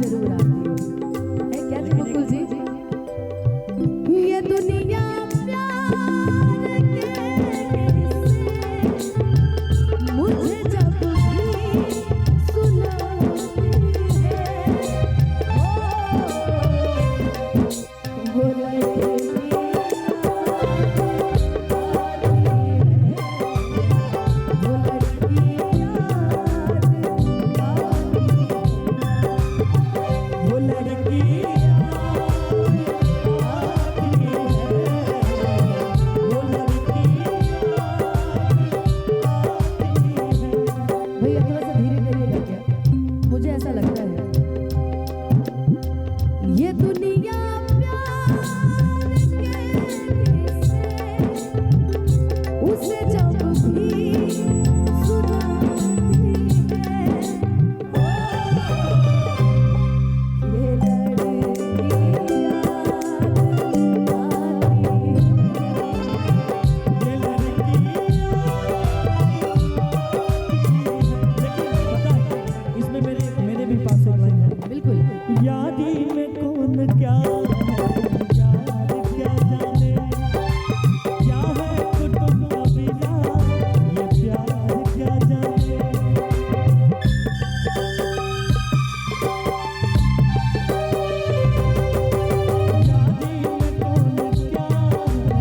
जरूर आती हो। है क्या जी मुकुल जी? ये दुनिया प्यार के किस्से मुझे जब भी सुनाती है, वो ये दुनिया प्यार के किस्से उसे जब भी सुनाती है, ये लड़की याद आती है, इसमें मेरे भी पास एक लाइन है। बिल्कुल। यादी में कौन क्या है, याद क्या जाने, क्या है कुटुंब कबीला, ये प्यार क्या जाने। यादी में कौन क्या है,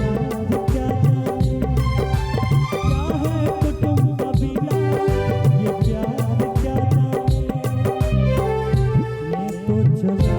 याद क्या जाने, क्या है कुटुंब कबीला, ये प्यार क्या जाने। मैं तो चला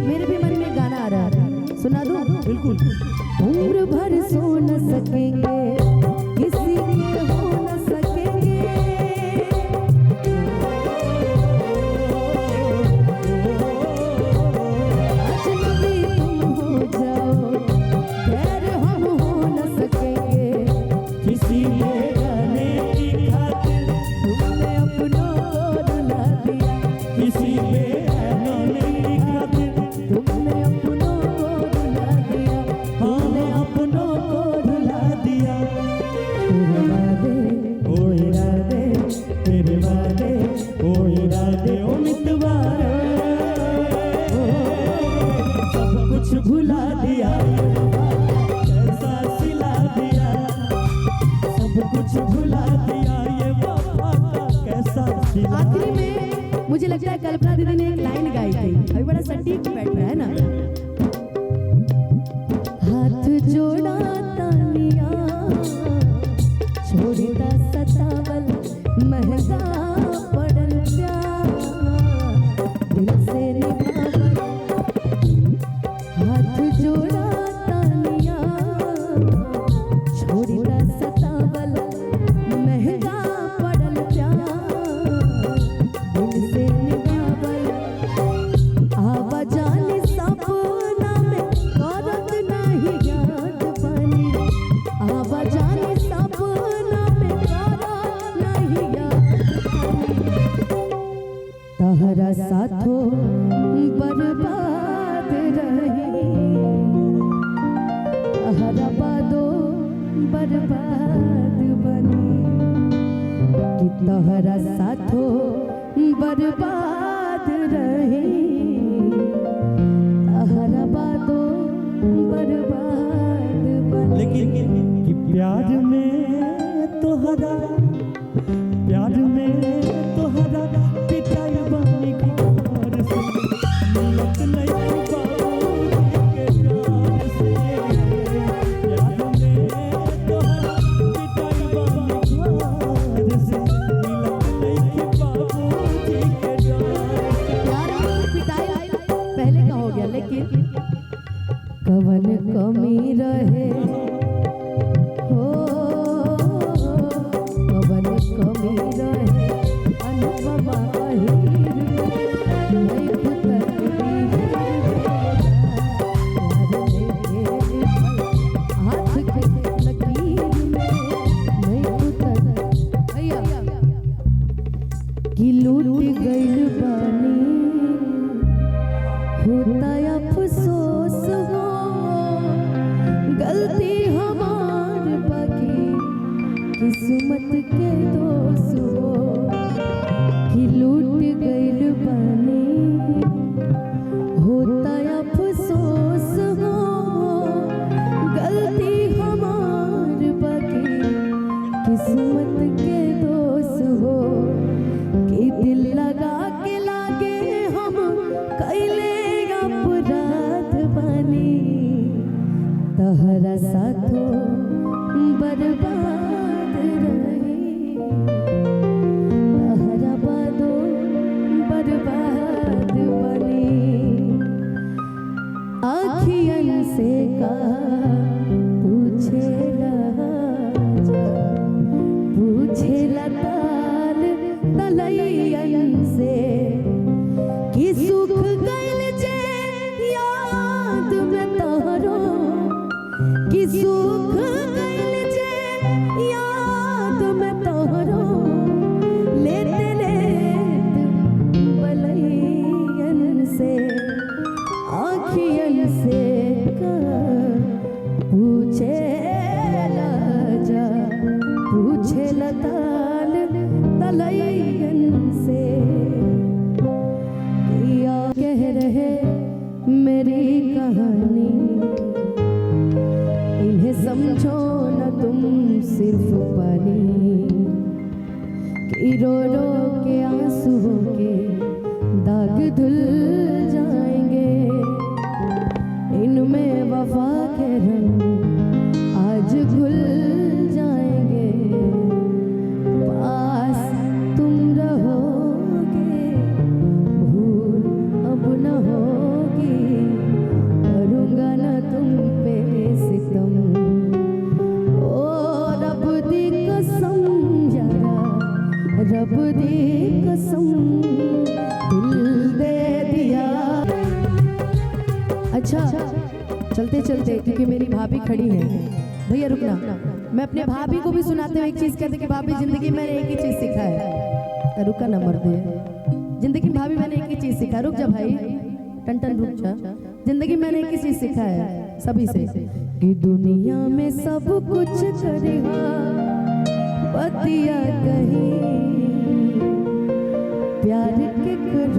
मेरे भी मन में गाना आ रहा है, सुना दूं? बिल्कुल। उम्र भर सो न सकेंगे, किसी के हो न सकेंगे, अजनबी तुम हो जाओ, खैर हम हो न सकेंगे, किसी ने गाने की खातिर तुमने अपनों को रुला दिया, किसी ने गाने की खातिर तुमने अपनों को रुला दिया, हमने अपनों को रुला दिया। तेरे वादे ओ इरादे ओ मितवारे, सब कुछ भुला दिया, कैसा सिला दिया, सब कुछ भुला दिया, ये वफा का कैसा सिला। आखिरी में मुझे लगता है कल्पना दीदी ने एक लाइन गाई थी, अभी बड़ा सटीक बैठ रहा है ना। हाथ जोड़ा तानिया, छोड़ता सतावल, महंगा पड़ल प्यार, दिल से निभावल। हाथ जोड़ा तानिया, छोड़ता सतावल, महंगा पड़ल प्यार, दिल से निभावल। आवाजानी सपना में करत नहीं याद बनी, आवाजानी सपना में करत नहीं याद बनी, तहरा साथो बर्बाद रही, तहरा बादो बर्बाद बनी, कि तहरा साथो बर्बाद रही, तहरा बादो बर्बाद बनी। लेकिन कि प्यार में तोहरा, प्यार में तोहरा पिटाई बनी घर से, मिलत नहीं बाबूजी के प्यार से। प्यार में तोहरा पिटाई बनी घर से, मिलत नहीं बाबूजी के प्यार से। प्यार में पिटाई पहले का हो गया, लेकिन कवन कमी रहे हो, कवन कमी रहे अनुपमा अहीर में, मैं खुद हाथ के लकीर में, मैं खुद कि लूट गइल बानी होता अफसोस हो, गलती हमार बाकी किस्मत के दोष हो, कि लूट गइल बानी होता अफसोस हो, गलती हमार बाकी किस्मत के दोष हो, कि दिल लगा के लागे हम कैले अपराध बनी, तहरा साथो बर्बाद रही, तहरा बादो बर्बाद बनी, आँखियन से कहा पूछे राजा, पूछे लताल तलैयन से, कि सुख गइल जे याद में तोहरो, कि सुख गइल जे याद में तोहरो, लेते लेत बलैयन से, आँखियन से पूछे राजा, पूछे लताल तलैयन से, या कह रहे मेरी कहानी, इन्हें समझो न तुम सिर्फ पानी, कि रो रो के आंसुओं के दाग धुल जाएंगे, इनमें वफा के रंग आज घुल जाएंगे, पास तुम रहोगे भूल अब न होगी, करूँगा न तुम पे सितम, ओ रब दी कसम यारा, रब दी कसम दिल दे दिया। अच्छा चलते चलते, क्योंकि मेरी भाभी खड़ी है, भैया रुकना, मैं अपने भाभी को भी सुनाते हुए एक चीज कहते कि भाभी जिंदगी में मैंने एक ही चीज सीखा है, रुका नंबर दे, जिंदगी में भाभी मैंने एक ही चीज सीखा, रुक जा भाई टन टन रुक जा, जिंदगी में मैंने एक ही चीज सीखा है सभी से, कि दुनिया में सब कुछ करेगा बतिया कहीं